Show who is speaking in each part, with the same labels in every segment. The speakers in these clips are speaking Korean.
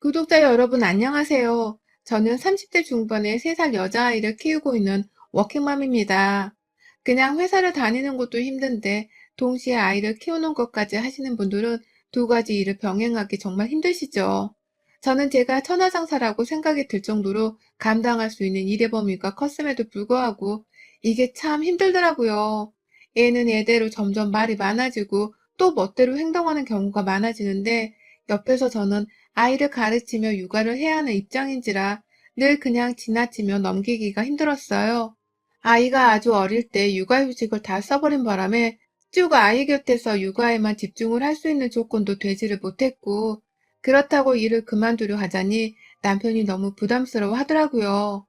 Speaker 1: 구독자 여러분 안녕하세요. 저는 30대 중반의 3살 여자아이를 키우고 있는 워킹맘입니다. 그냥 회사를 다니는 것도 힘든데 동시에 아이를 키우는 것까지 하시는 분들은 두 가지 일을 병행하기 정말 힘드시죠. 저는 제가 천하장사라고 생각이 들 정도로 감당할 수 있는 일의 범위가 컸음에도 불구하고 이게 참 힘들더라고요. 얘는 얘대로 점점 말이 많아지고 또 멋대로 행동하는 경우가 많아지는데 옆에서 저는 아이를 가르치며 육아를 해야 하는 입장인지라 늘 그냥 지나치며 넘기기가 힘들었어요. 아이가 아주 어릴 때 육아휴직을 다 써버린 바람에 쭉 아이 곁에서 육아에만 집중을 할 수 있는 조건도 되지를 못했고, 그렇다고 일을 그만두려 하자니 남편이 너무 부담스러워 하더라고요.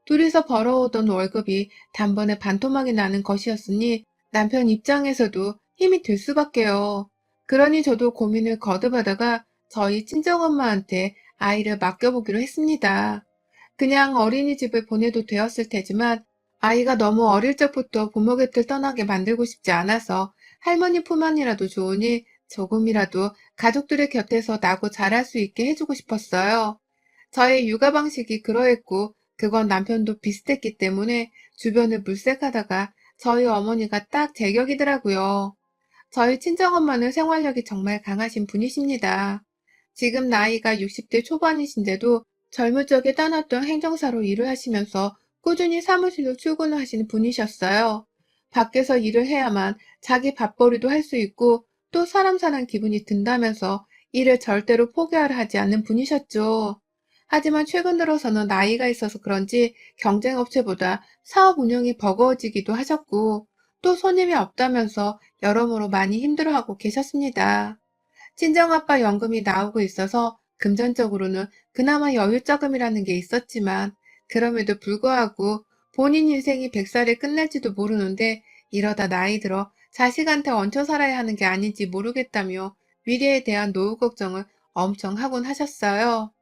Speaker 1: 둘이서 벌어오던 월급이 단번에 반토막이 나는 것이었으니 남편 입장에서도 힘이 들 수밖에요. 그러니 저도 고민을 거듭하다가 저희 친정엄마한테 아이를 맡겨보기로 했습니다. 그냥 어린이집을 보내도 되었을 테지만 아이가 너무 어릴 적부터 부모 곁을 떠나게 만들고 싶지 않아서 할머니 품 안이라도 좋으니 조금이라도 가족들의 곁에서 나고 자랄 수 있게 해주고 싶었어요. 저의 육아 방식이 그러했고 그건 남편도 비슷했기 때문에 주변을 물색하다가 저희 어머니가 딱 제격이더라고요. 저희 친정엄마는 생활력이 정말 강하신 분이십니다. 지금 나이가 60대 초반이신데도 젊을 적에 따놨던 행정사로 일을 하시면서 꾸준히 사무실로 출근을 하시는 분이셨어요. 밖에서 일을 해야만 자기 밥벌이도 할 수 있고 또 사람 사는 기분이 든다면서 일을 절대로 포기하려 하지 않는 분이셨죠. 하지만 최근 들어서는 나이가 있어서 그런지 경쟁업체보다 사업 운영이 버거워지기도 하셨고 또 손님이 없다면서 여러모로 많이 힘들어하고 계셨습니다. 친정아빠 연금이 나오고 있어서 금전적으로는 그나마 여유자금이라는 게 있었지만 그럼에도 불구하고 본인 인생이 100살에 끝날지도 모르는데 이러다 나이 들어 자식한테 얹혀 살아야 하는 게 아닌지 모르겠다며 미래에 대한 노후 걱정을 엄청 하곤 하셨어요.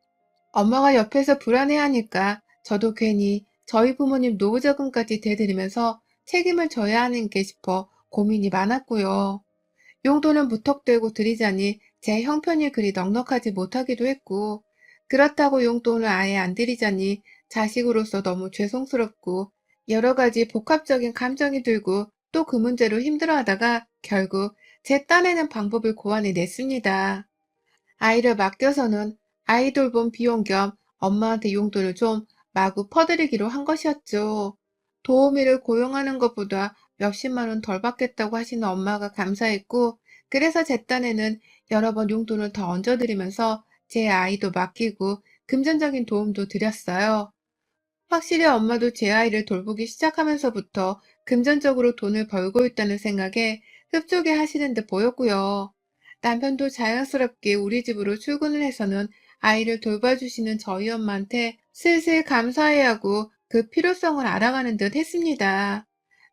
Speaker 1: 엄마가 옆에서 불안해하니까 저도 괜히 저희 부모님 노후자금까지 대드리면서 책임을 져야 하는 게 싶어 고민이 많았고요. 용돈은 무턱대고 드리자니 제 형편이 그리 넉넉하지 못하기도 했고, 그렇다고 용돈을 아예 안 드리자니 자식으로서 너무 죄송스럽고, 여러 가지 복합적인 감정이 들고 또 그 문제로 힘들어하다가 결국 제 딴에는 방법을 고안해 냈습니다. 아이를 맡겨서는 아이 돌봄 비용 겸 엄마한테 용돈을 좀 마구 퍼드리기로 한 것이었죠. 도우미를 고용하는 것보다 몇십만 원 덜 받겠다고 하시는 엄마가 감사했고, 그래서 제 딴에는 여러 번 용돈을 더 얹어드리면서 제 아이도 맡기고 금전적인 도움도 드렸어요. 확실히 엄마도 제 아이를 돌보기 시작하면서부터 금전적으로 돈을 벌고 있다는 생각에 흡족해 하시는 듯 보였고요. 남편도 자연스럽게 우리 집으로 출근을 해서는 아이를 돌봐주시는 저희 엄마한테 슬슬 감사해야 하고 그 필요성을 알아가는 듯 했습니다.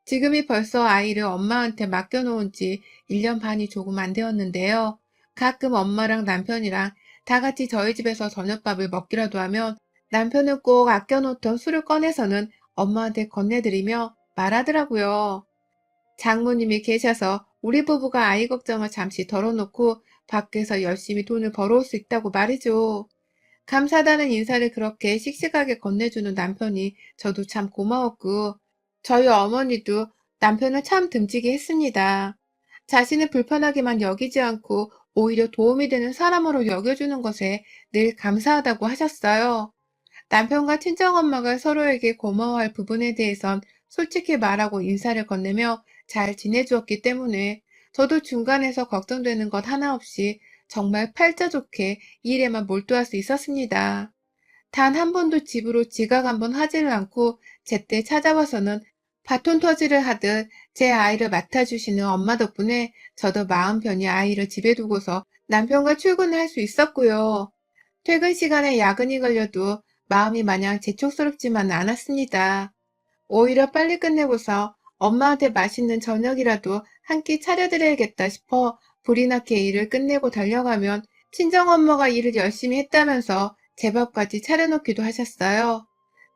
Speaker 1: 지금이 벌써 아이를 엄마한테 맡겨놓은 지 1년 반이 조금 안 되었는데요. 가끔 엄마랑 남편이랑 다 같이 저희 집에서 저녁밥을 먹기라도 하면 남편은 꼭 아껴놓던 술을 꺼내서는 엄마한테 건네드리며 말하더라고요. 장모님이 계셔서 우리 부부가 아이 걱정을 잠시 덜어놓고 밖에서 열심히 돈을 벌어올 수 있다고 말이죠. 감사하다는 인사를 그렇게 씩씩하게 건네주는 남편이 저도 참 고마웠고, 저희 어머니도 남편을 참 듬직이 했습니다. 자신을 불편하게만 여기지 않고 오히려 도움이 되는 사람으로 여겨주는 것에 늘 감사하다고 하셨어요. 남편과 친정엄마가 서로에게 고마워할 부분에 대해선 솔직히 말하고 인사를 건네며 잘 지내주었기 때문에 저도 중간에서 걱정되는 것 하나 없이 정말 팔자 좋게 일에만 몰두할 수 있었습니다. 단 한 번도 집으로 지각 한번 하지를 않고 제때 찾아와서는 바톤 터지를 하듯 제 아이를 맡아주시는 엄마 덕분에 저도 마음 편히 아이를 집에 두고서 남편과 출근을 할 수 있었고요. 퇴근 시간에 야근이 걸려도 마음이 마냥 재촉스럽지만 않았습니다. 오히려 빨리 끝내고서 엄마한테 맛있는 저녁이라도 한 끼 차려드려야겠다 싶어 불이 나게 일을 끝내고 달려가면 친정엄마가 일을 열심히 했다면서 제 밥까지 차려놓기도 하셨어요.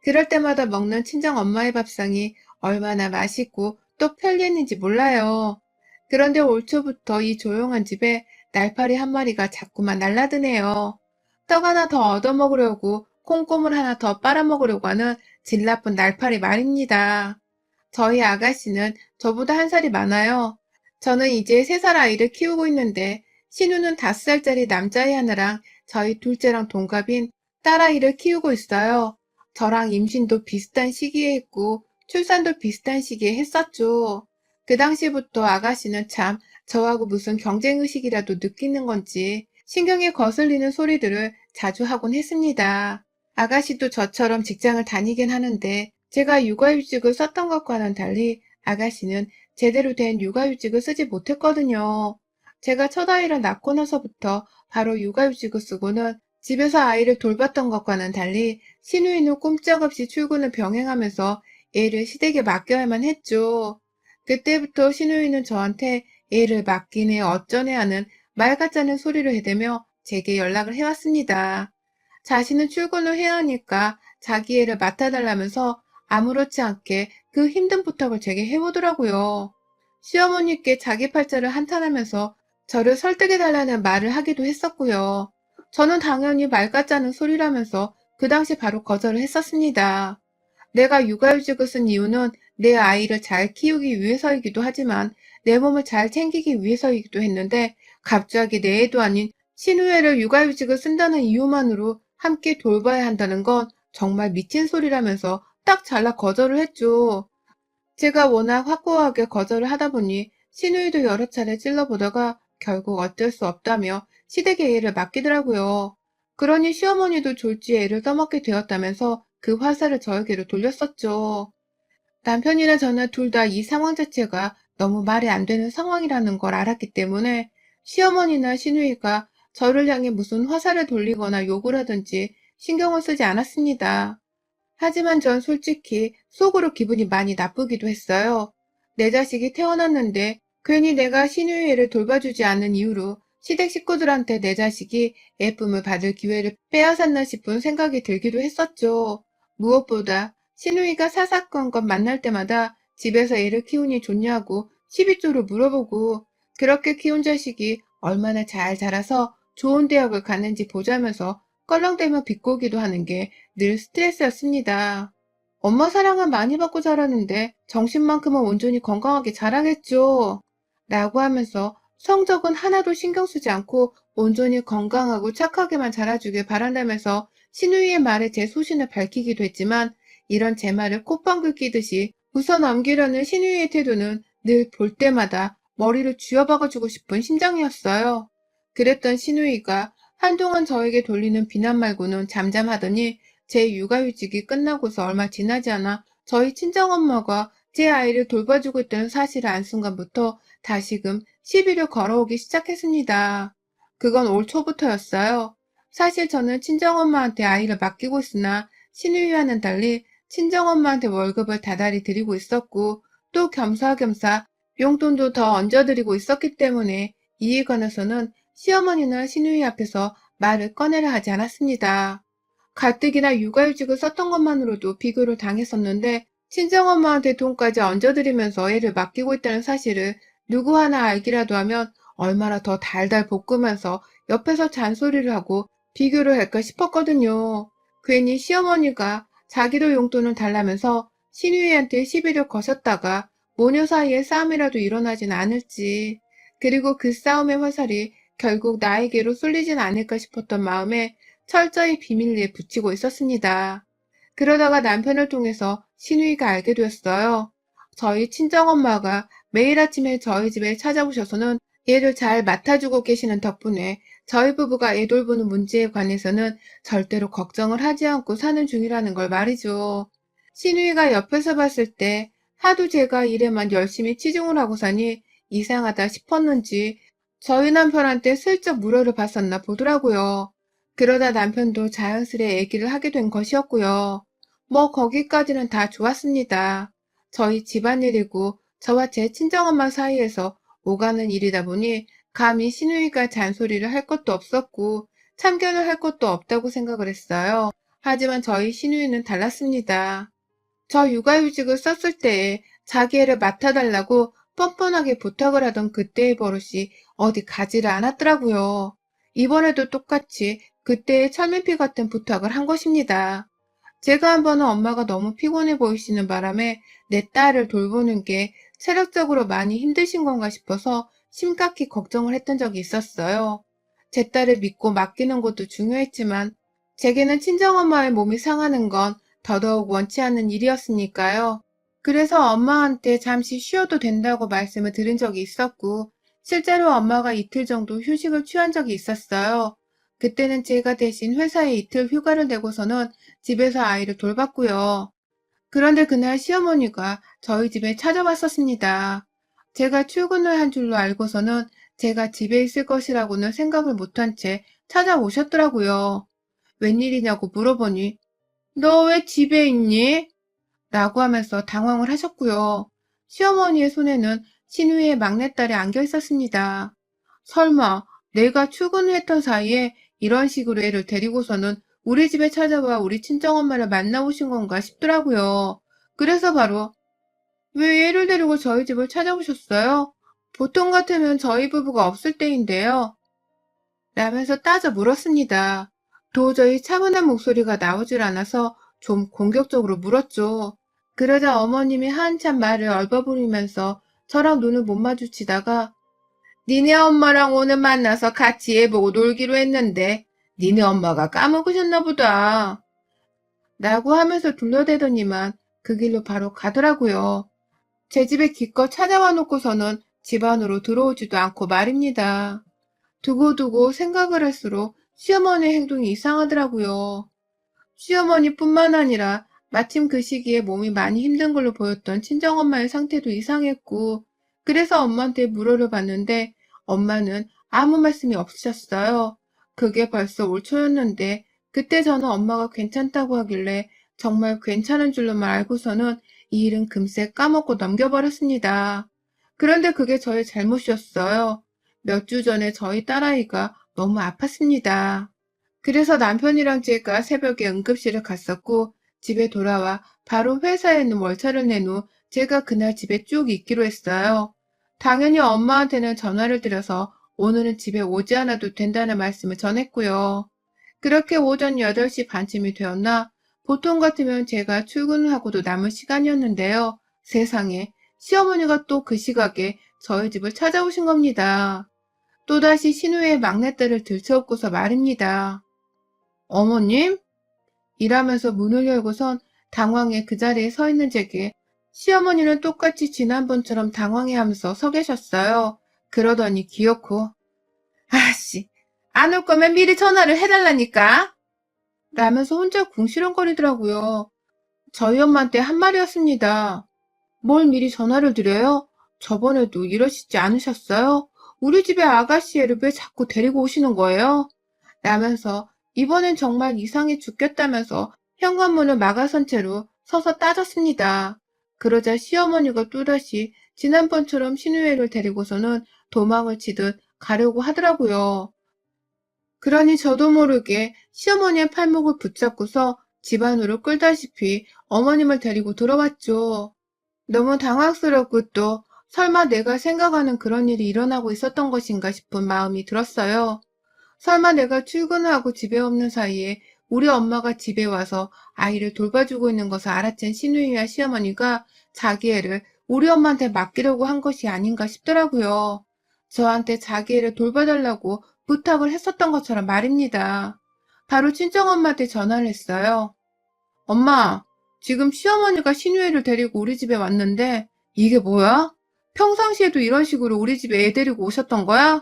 Speaker 1: 그럴 때마다 먹는 친정엄마의 밥상이 얼마나 맛있고 또 편리했는지 몰라요. 그런데 올 초부터 이 조용한 집에 날파리 한 마리가 자꾸만 날라드네요. 떡 하나 더 얻어먹으려고 콩고물 하나 더 빨아먹으려고 하는 질 나쁜 날파리 말입니다. 저희 아가씨는 저보다 한 살이 많아요. 저는 이제 3살 아이를 키우고 있는데 신우는 5살짜리 남자아이 하나랑 저희 둘째랑 동갑인 딸아이를 키우고 있어요. 저랑 임신도 비슷한 시기에 했고 출산도 비슷한 시기에 했었죠. 그 당시부터 아가씨는 참 저하고 무슨 경쟁의식이라도 느끼는 건지 신경에 거슬리는 소리들을 자주 하곤 했습니다. 아가씨도 저처럼 직장을 다니긴 하는데 제가 육아휴직을 썼던 것과는 달리 아가씨는 제대로 된 육아휴직을 쓰지 못했거든요. 제가 첫 아이를 낳고 나서부터 바로 육아휴직을 쓰고는 집에서 아이를 돌봤던 것과는 달리 시누이는 꼼짝없이 출근을 병행하면서 애를 시댁에 맡겨야만 했죠. 그때부터 시누이는 저한테 애를 맡기네 어쩌네 하는 말 같자는 소리를 해대며 제게 연락을 해왔습니다. 자신은 출근을 해야 하니까 자기 애를 맡아달라면서 아무렇지 않게 그 힘든 부탁을 제게 해오더라고요. 시어머니께 자기 팔자를 한탄하면서 저를 설득해달라는 말을 하기도 했었고요. 저는 당연히 말 같자는 소리라면서 그 당시 바로 거절을 했었습니다. 내가 육아휴직을 쓴 이유는 내 아이를 잘 키우기 위해서이기도 하지만 내 몸을 잘 챙기기 위해서이기도 했는데 갑자기 내 애도 아닌 신우애를 육아휴직을 쓴다는 이유만으로 함께 돌봐야 한다는 건 정말 미친 소리라면서 딱 잘라 거절을 했죠. 제가 워낙 확고하게 거절을 하다 보니 신우이도 여러 차례 찔러보다가 결국 어쩔 수 없다며 시댁에 애를 맡기더라고요. 그러니 시어머니도 졸지에 애를 떠맡게 되었다면서 그 화살을 저에게로 돌렸었죠. 남편이나 저는 둘 다 이 상황 자체가 너무 말이 안 되는 상황이라는 걸 알았기 때문에 시어머니나 시누이가 저를 향해 무슨 화살을 돌리거나 욕을 하든지 신경을 쓰지 않았습니다. 하지만 전 솔직히 속으로 기분이 많이 나쁘기도 했어요. 내 자식이 태어났는데 괜히 내가 시누이 애를 돌봐주지 않는 이유로 시댁 식구들한테 내 자식이 예쁨을 받을 기회를 빼앗았나 싶은 생각이 들기도 했었죠. 무엇보다 시누이가 사사건건 만날 때마다 집에서 애를 키우니 좋냐고 시비조로 물어보고 그렇게 키운 자식이 얼마나 잘 자라서 좋은 대학을 갔는지 보자면서 껄렁대며 비꼬기도 하는 게 늘 스트레스였습니다. 엄마 사랑은 많이 받고 자라는데 정신만큼은 온전히 건강하게 자라겠죠. 라고 하면서 성적은 하나도 신경 쓰지 않고 온전히 건강하고 착하게만 자라주길 바란다면서 신우이의 말에 제 소신을 밝히기도 했지만 이런 제 말을 콧방귀 끼듯이 웃어 넘기려는 신우이의 태도는 늘 볼 때마다 머리를 쥐어박아주고 싶은 심정이었어요. 그랬던 신우이가 한동안 저에게 돌리는 비난 말고는 잠잠하더니 제 육아휴직이 끝나고서 얼마 지나지 않아 저희 친정엄마가 제 아이를 돌봐주고 있다는 사실을 안 순간부터 다시금 시비를 걸어오기 시작했습니다. 그건 올 초부터였어요. 사실 저는 친정엄마한테 아이를 맡기고 있으나 시누이와는 달리 친정엄마한테 월급을 다달이 드리고 있었고 또 겸사겸사 용돈도 더 얹어드리고 있었기 때문에 이에 관해서는 시어머니나 시누이 앞에서 말을 꺼내려 하지 않았습니다. 가뜩이나 육아휴직을 썼던 것만으로도 비교를 당했었는데 친정엄마한테 돈까지 얹어드리면서 애를 맡기고 있다는 사실을 누구 하나 알기라도 하면 얼마나 더 달달 볶으면서 옆에서 잔소리를 하고 비교를 할까 싶었거든요. 괜히 시어머니가 자기도 용돈을 달라면서 시누이한테 시비를 거셨다가 모녀 사이에 싸움이라도 일어나진 않을지, 그리고 그 싸움의 화살이 결국 나에게로 쏠리진 않을까 싶었던 마음에 철저히 비밀리에 붙이고 있었습니다. 그러다가 남편을 통해서 시누이가 알게 되었어요. 저희 친정엄마가 매일 아침에 저희 집에 찾아오셔서는 애를 잘 맡아주고 계시는 덕분에 저희 부부가 애 돌보는 문제에 관해서는 절대로 걱정을 하지 않고 사는 중이라는 걸 말이죠. 시누이가 옆에서 봤을 때 하도 제가 일에만 열심히 치중을 하고 사니 이상하다 싶었는지 저희 남편한테 슬쩍 물어를 봤었나 보더라고요. 그러다 남편도 자연스레 얘기를 하게 된 것이었고요. 뭐 거기까지는 다 좋았습니다. 저희 집안일이고 저와 제 친정엄마 사이에서 오가는 일이다 보니 감히 시누이가 잔소리를 할 것도 없었고 참견을 할 것도 없다고 생각을 했어요. 하지만 저희 시누이는 달랐습니다. 저 육아휴직을 썼을 때에 자기 애를 맡아달라고 뻔뻔하게 부탁을 하던 그때의 버릇이 어디 가지를 않았더라고요. 이번에도 똑같이 그때 철면피 같은 부탁을 한 것입니다. 제가 한 번은 엄마가 너무 피곤해 보이시는 바람에 내 딸을 돌보는 게 체력적으로 많이 힘드신 건가 싶어서 심각히 걱정을 했던 적이 있었어요. 제 딸을 믿고 맡기는 것도 중요했지만 제게는 친정엄마의 몸이 상하는 건 더더욱 원치 않는 일이었으니까요. 그래서 엄마한테 잠시 쉬어도 된다고 말씀을 드린 적이 있었고 실제로 엄마가 이틀 정도 휴식을 취한 적이 있었어요. 그때는 제가 대신 회사에 이틀 휴가를 내고서는 집에서 아이를 돌봤고요. 그런데 그날 시어머니가 저희 집에 찾아왔었습니다. 제가 출근을 한 줄로 알고서는 제가 집에 있을 것이라고는 생각을 못한 채 찾아오셨더라고요. 웬일이냐고 물어보니 너 왜 집에 있니? 라고 하면서 당황을 하셨고요. 시어머니의 손에는 신우이의 막내딸이 안겨 있었습니다. 설마 내가 출근을 했던 사이에 이런 식으로 애를 데리고서는 우리 집에 찾아와 우리 친정엄마를 만나오신 건가 싶더라고요. 그래서 바로 왜 애를 데리고 저희 집을 찾아오셨어요? 보통 같으면 저희 부부가 없을 때인데요. 라면서 따져 물었습니다. 도저히 차분한 목소리가 나오질 않아서 좀 공격적으로 물었죠. 그러자 어머님이 한참 말을 얼버무리면서 저랑 눈을 못 마주치다가 니네 엄마랑 오늘 만나서 같이 애 보고 놀기로 했는데 니네 엄마가 까먹으셨나 보다. 라고 하면서 둘러대더니만 그 길로 바로 가더라고요. 제 집에 기껏 찾아와 놓고서는 집 안으로 들어오지도 않고 말입니다. 두고두고 생각을 할수록 시어머니의 행동이 이상하더라고요. 시어머니뿐만 아니라 마침 그 시기에 몸이 많이 힘든 걸로 보였던 친정엄마의 상태도 이상했고 그래서 엄마한테 물어를 봤는데 엄마는 아무 말씀이 없으셨어요. 그게 벌써 올 초였는데 그때 저는 엄마가 괜찮다고 하길래 정말 괜찮은 줄로만 알고서는 이 일은 금세 까먹고 넘겨버렸습니다. 그런데 그게 저의 잘못이었어요. 몇 주 전에 저희 딸아이가 너무 아팠습니다. 그래서 남편이랑 제가 새벽에 응급실을 갔었고 집에 돌아와 바로 회사에 있는 월차를 낸 후 제가 그날 집에 쭉 있기로 했어요. 당연히 엄마한테는 전화를 드려서 오늘은 집에 오지 않아도 된다는 말씀을 전했고요. 그렇게 오전 8시 반쯤이 되었나 보통 같으면 제가 출근을 하고도 남은 시간이었는데요. 세상에 시어머니가 또 그 시각에 저희 집을 찾아오신 겁니다. 또다시 신우의 막내딸을 들쳐업고서 말입니다. 어머님? 이라면서 문을 열고선 당황해 그 자리에 서 있는 제게 시어머니는 똑같이 지난번처럼 당황해하면서 서 계셨어요. 그러더니 귀엽고 아씨 안 올 거면 미리 전화를 해달라니까 라면서 혼자 궁시렁거리더라고요. 저희 엄마한테 한 말이었습니다. 뭘 미리 전화를 드려요? 저번에도 이러시지 않으셨어요? 우리 집에 아가씨 애를 왜 자꾸 데리고 오시는 거예요? 라면서 이번엔 정말 이상해 죽겠다면서 현관문을 막아선 채로 서서 따졌습니다. 그러자 시어머니가 또다시 지난번처럼 신우애를 데리고서는 도망을 치듯 가려고 하더라고요. 그러니 저도 모르게 시어머니의 팔목을 붙잡고서 집 안으로 끌다시피 어머님을 데리고 들어왔죠. 너무 당황스럽고 또 설마 내가 생각하는 그런 일이 일어나고 있었던 것인가 싶은 마음이 들었어요. 설마 내가 출근하고 집에 없는 사이에 우리 엄마가 집에 와서 아이를 돌봐주고 있는 것을 알아챈 시누이와 시어머니가 자기 애를 우리 엄마한테 맡기려고 한 것이 아닌가 싶더라고요. 저한테 자기 애를 돌봐달라고 부탁을 했었던 것처럼 말입니다. 바로 친정엄마한테 전화를 했어요. 엄마, 지금 시어머니가 시누이를 데리고 우리 집에 왔는데 이게 뭐야? 평상시에도 이런 식으로 우리 집에 애 데리고 오셨던 거야?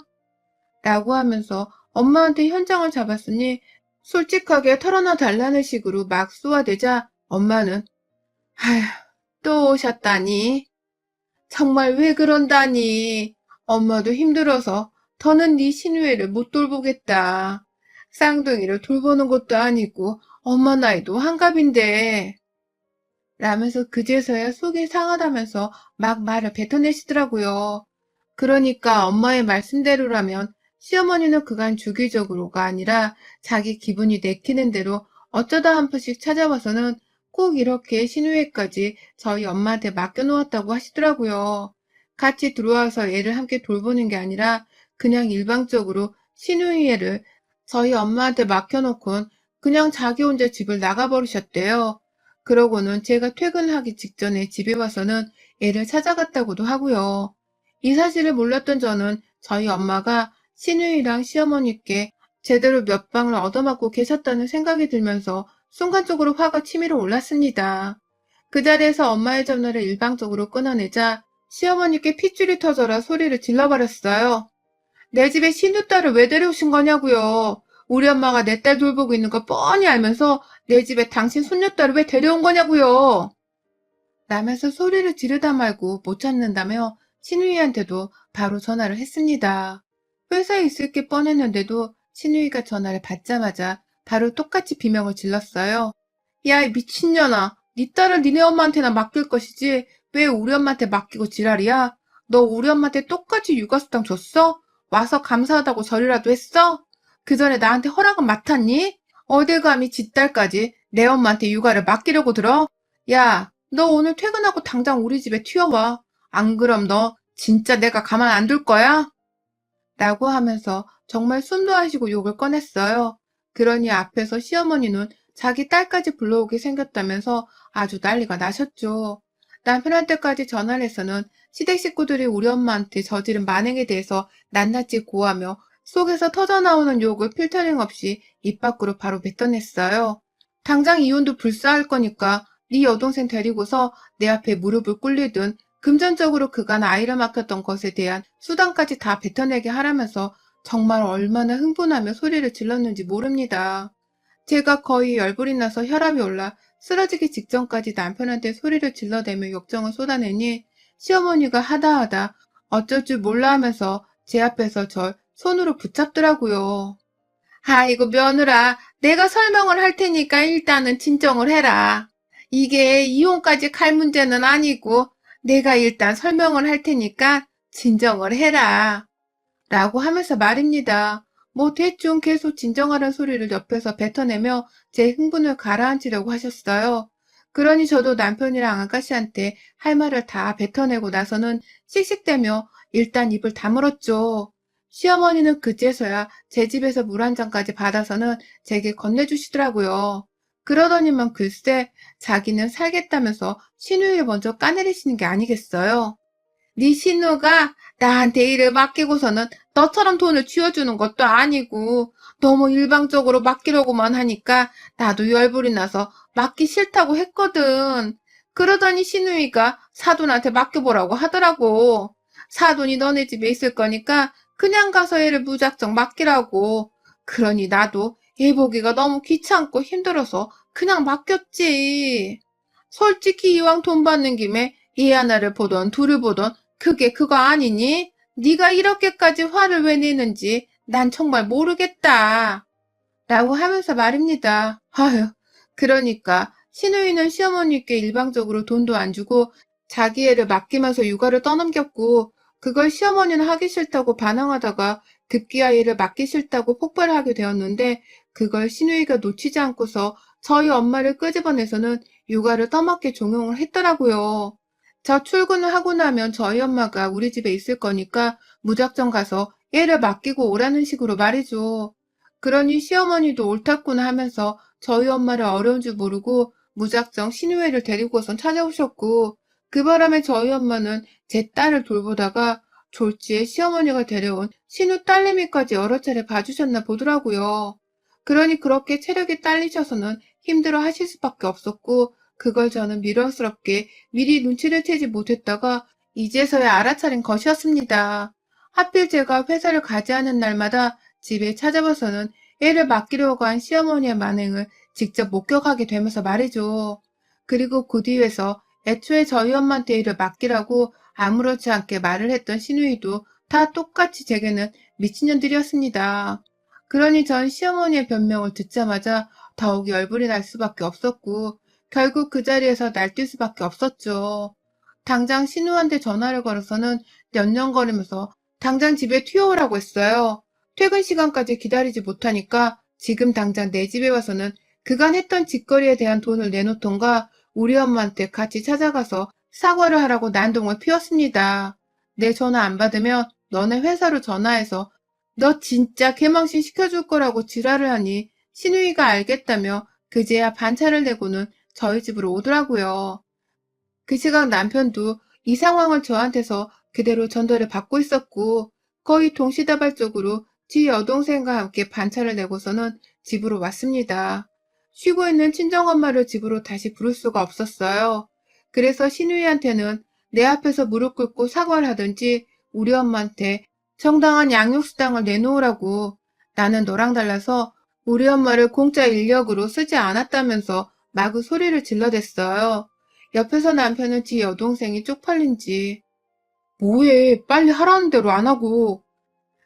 Speaker 1: 라고 하면서 엄마한테 현장을 잡았으니 솔직하게 털어놔 달라는 식으로 막 쏘아대자 엄마는 아휴 또 오셨다니 정말 왜 그런다니 엄마도 힘들어서 더는 네 신우애를 못 돌보겠다 쌍둥이를 돌보는 것도 아니고 엄마 나이도 한갑인데 라면서 그제서야 속이 상하다면서 막 말을 뱉어내시더라고요. 그러니까 엄마의 말씀대로라면 시어머니는 그간 주기적으로가 아니라 자기 기분이 내키는 대로 어쩌다 한 번씩 찾아와서는 꼭 이렇게 신우애까지 저희 엄마한테 맡겨놓았다고 하시더라고요. 같이 들어와서 애를 함께 돌보는 게 아니라 그냥 일방적으로 신우이애를 저희 엄마한테 맡겨놓곤 그냥 자기 혼자 집을 나가버리셨대요. 그러고는 제가 퇴근하기 직전에 집에 와서는 애를 찾아갔다고도 하고요. 이 사실을 몰랐던 저는 저희 엄마가 시누이랑 시어머니께 제대로 몇 방을 얻어맞고 계셨다는 생각이 들면서 순간적으로 화가 치밀어 올랐습니다. 그 자리에서 엄마의 전화를 일방적으로 끊어내자 시어머니께 핏줄이 터져라 소리를 질러버렸어요. 내 집에 시누딸을 왜 데려오신 거냐고요. 우리 엄마가 내 딸 돌보고 있는 거 뻔히 알면서 내 집에 당신 손녀딸을 왜 데려온 거냐고요. 라면서 소리를 지르다 말고 못 찾는다며 신우이한테도 바로 전화를 했습니다. 회사에 있을 게 뻔했는데도 신우이가 전화를 받자마자 바로 똑같이 비명을 질렀어요. 야, 이 미친년아. 네 딸을 니네 엄마한테나 맡길 것이지 왜 우리 엄마한테 맡기고 지랄이야? 너 우리 엄마한테 똑같이 육아수당 줬어? 와서 감사하다고 절이라도 했어? 그 전에 나한테 허락은 맡았니? 어딜 감히 지 딸까지 내 엄마한테 육아를 맡기려고 들어? 야, 너 오늘 퇴근하고 당장 우리 집에 튀어와. 안 그럼 너 진짜 내가 가만 안 둘 거야? 라고 하면서 정말 숨도 안 쉬고 욕을 꺼냈어요. 그러니 앞에서 시어머니는 자기 딸까지 불러오게 생겼다면서 아주 난리가 나셨죠. 남편한테까지 전화를 해서는 시댁 식구들이 우리 엄마한테 저지른 만행에 대해서 낱낱이 고하며 속에서 터져나오는 욕을 필터링 없이 입 밖으로 바로 뱉어냈어요. 당장 이혼도 불사할 거니까 네 여동생 데리고서 내 앞에 무릎을 꿇리든 금전적으로 그간 아이를 맡겼던 것에 대한 수당까지 다 뱉어내게 하라면서 정말 얼마나 흥분하며 소리를 질렀는지 모릅니다. 제가 거의 열불이 나서 혈압이 올라 쓰러지기 직전까지 남편한테 소리를 질러대며 역정을 쏟아내니 시어머니가 하다하다 어쩔 줄 몰라 하면서 제 앞에서 절 손으로 붙잡더라고요. 아이고 며느라, 내가 설명을 할 테니까 일단은 진정을 해라. 이게 이혼까지 갈 문제는 아니고 내가 일단 설명을 할 테니까 진정을 해라. 라고 하면서 말입니다. 뭐 대충 계속 진정하라는 소리를 옆에서 뱉어내며 제 흥분을 가라앉히려고 하셨어요. 그러니 저도 남편이랑 아가씨한테 할 말을 다 뱉어내고 나서는 씩씩대며 일단 입을 다물었죠. 시어머니는 그제서야 제 집에서 물 한 잔까지 받아서는 제게 건네주시더라고요. 그러더니만 글쎄 자기는 살겠다면서 시누이를 먼저 까내리시는 게 아니겠어요. 네 신우가 나한테 일을 맡기고서는 너처럼 돈을 쥐어주는 것도 아니고 너무 일방적으로 맡기려고만 하니까 나도 열불이 나서 맡기 싫다고 했거든. 그러더니 신우이가 사돈한테 맡겨보라고 하더라고. 사돈이 너네 집에 있을 거니까 그냥 가서 애를 무작정 맡기라고. 그러니 나도 애 보기가 너무 귀찮고 힘들어서 그냥 맡겼지. 솔직히 이왕 돈 받는 김에 애 하나를 보던 둘을 보던 그게 그거 아니니? 네가 이렇게까지 화를 왜 내는지 난 정말 모르겠다. 라고 하면서 말입니다. 아휴, 그러니까 시누이는 시어머니께 일방적으로 돈도 안 주고 자기 애를 맡기면서 육아를 떠넘겼고 그걸 시어머니는 하기 싫다고 반항하다가 급기야 애를 맡기 싫다고 폭발하게 되었는데 그걸 시누이가 놓치지 않고서 저희 엄마를 끄집어내서는 육아를 떠맡게 종용을 했더라고요. 저 출근을 하고 나면 저희 엄마가 우리 집에 있을 거니까 무작정 가서 애를 맡기고 오라는 식으로 말이죠. 그러니 시어머니도 옳았구나 하면서 저희 엄마를 어려운 줄 모르고 무작정 시누이를 데리고선 찾아오셨고 그 바람에 저희 엄마는 제 딸을 돌보다가 졸지에 시어머니가 데려온 시누 딸내미까지 여러 차례 봐주셨나 보더라고요. 그러니 그렇게 체력이 딸리셔서는 힘들어 하실 수밖에 없었고 그걸 저는 미련스럽게 미리 눈치를 채지 못했다가 이제서야 알아차린 것이었습니다. 하필 제가 회사를 가지 않은 날마다 집에 찾아와서는 애를 맡기려고 한 시어머니의 만행을 직접 목격하게 되면서 말이죠. 그리고 그 뒤에서 애초에 저희 엄마한테 일을 맡기라고 아무렇지 않게 말을 했던 시누이도 다 똑같이 제게는 미친년들이었습니다. 그러니 전 시어머니의 변명을 듣자마자 더욱 열불이 날 수밖에 없었고 결국 그 자리에서 날뛸 수밖에 없었죠. 당장 신우한테 전화를 걸어서는 연연거리면서 당장 집에 튀어오라고 했어요. 퇴근 시간까지 기다리지 못하니까 지금 당장 내 집에 와서는 그간 했던 짓거리에 대한 돈을 내놓던가 우리 엄마한테 같이 찾아가서 사과를 하라고 난동을 피웠습니다. 내 전화 안 받으면 너네 회사로 전화해서 너 진짜 개망신 시켜줄 거라고 지랄을 하니 신우이가 알겠다며 그제야 반차를 내고는 저희 집으로 오더라고요. 그 시각 남편도 이 상황을 저한테서 그대로 전달을 받고 있었고 거의 동시다발적으로 지 여동생과 함께 반차를 내고서는 집으로 왔습니다. 쉬고 있는 친정엄마를 집으로 다시 부를 수가 없었어요. 그래서 신우이한테는 내 앞에서 무릎 꿇고 사과를 하든지 우리 엄마한테 정당한 양육수당을 내놓으라고. 나는 너랑 달라서 우리 엄마를 공짜 인력으로 쓰지 않았다면서 마구 소리를 질러댔어요. 옆에서 남편은 지 여동생이 쪽팔린지 뭐해 빨리 하라는 대로 안 하고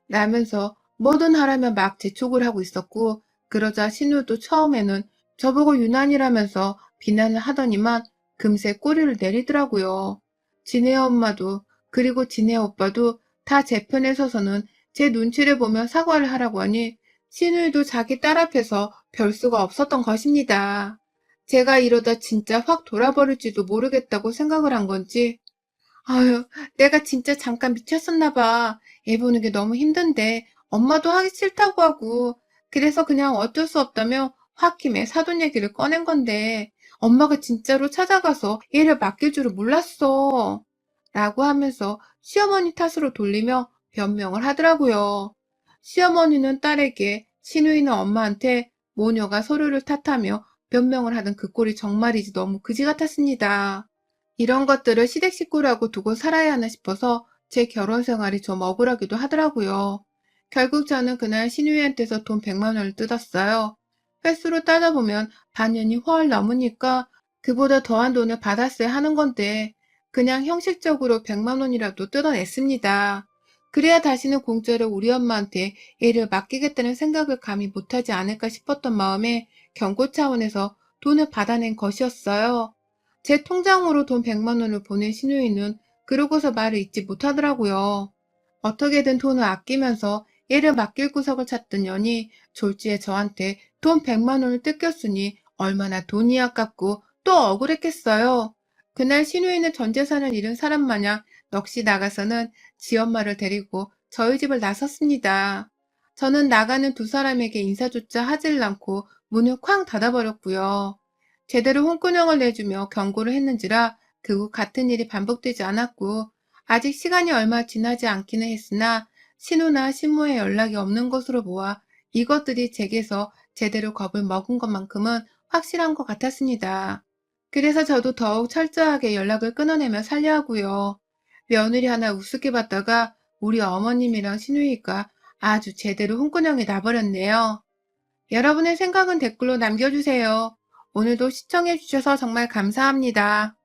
Speaker 1: 라면서 뭐든 하라면 막 재촉을 하고 있었고 그러자 신우도 처음에는 저보고 유난이라면서 비난을 하더니만 금세 꼬리를 내리더라고요. 지네 엄마도 그리고 지네 오빠도 다 제 편에 서서는 제 눈치를 보며 사과를 하라고 하니 신우이도 자기 딸 앞에서 별 수가 없었던 것입니다. 제가 이러다 진짜 확 돌아버릴지도 모르겠다고 생각을 한 건지 아유, 내가 진짜 잠깐 미쳤었나 봐. 애 보는 게 너무 힘든데 엄마도 하기 싫다고 하고 그래서 그냥 어쩔 수 없다며 홧김에 사돈 얘기를 꺼낸 건데 엄마가 진짜로 찾아가서 얘를 맡길 줄을 몰랐어. 라고 하면서 시어머니 탓으로 돌리며 변명을 하더라고요. 시어머니는 딸에게, 시누이는 엄마한테 모녀가 서로를 탓하며 변명을 하던 그 꼴이 정말이지 너무 그지 같았습니다. 이런 것들을 시댁 식구라고 두고 살아야 하나 싶어서 제 결혼 생활이 좀 억울하기도 하더라고요. 결국 저는 그날 신우이한테서 돈 100만 원을 뜯었어요. 횟수로 따져보면 반년이 훨 넘으니까 그보다 더한 돈을 받았어야 하는 건데 그냥 형식적으로 100만 원이라도 뜯어냈습니다. 그래야 다시는 공짜로 우리 엄마한테 애를 맡기겠다는 생각을 감히 못하지 않을까 싶었던 마음에 경고 차원에서 돈을 받아낸 것이었어요. 제 통장으로 돈 100만 원을 보낸 신우이는 그러고서 말을 잇지 못하더라고요. 어떻게든 돈을 아끼면서 얘를 맡길 구석을 찾던 년이 졸지에 저한테 돈 100만 원을 뜯겼으니 얼마나 돈이 아깝고 또 억울했겠어요. 그날 신우이는 전 재산을 잃은 사람 마냥 넋이 나가서는 지엄마를 데리고 저희 집을 나섰습니다. 저는 나가는 두 사람에게 인사조차 하질 않고 문을 쾅 닫아버렸고요. 제대로 홍군형을 내주며 경고를 했는지라 그 후 같은 일이 반복되지 않았고 아직 시간이 얼마 지나지 않기는 했으나 신우나 신모의 연락이 없는 것으로 보아 이것들이 제게서 제대로 겁을 먹은 것만큼은 확실한 것 같았습니다. 그래서 저도 더욱 철저하게 연락을 끊어내며 살려 하고요. 며느리 하나 우습게 봤다가 우리 어머님이랑 신우이가 아주 제대로 홍군형이 나버렸네요. 여러분의 생각은 댓글로 남겨주세요. 오늘도 시청해주셔서 정말 감사합니다.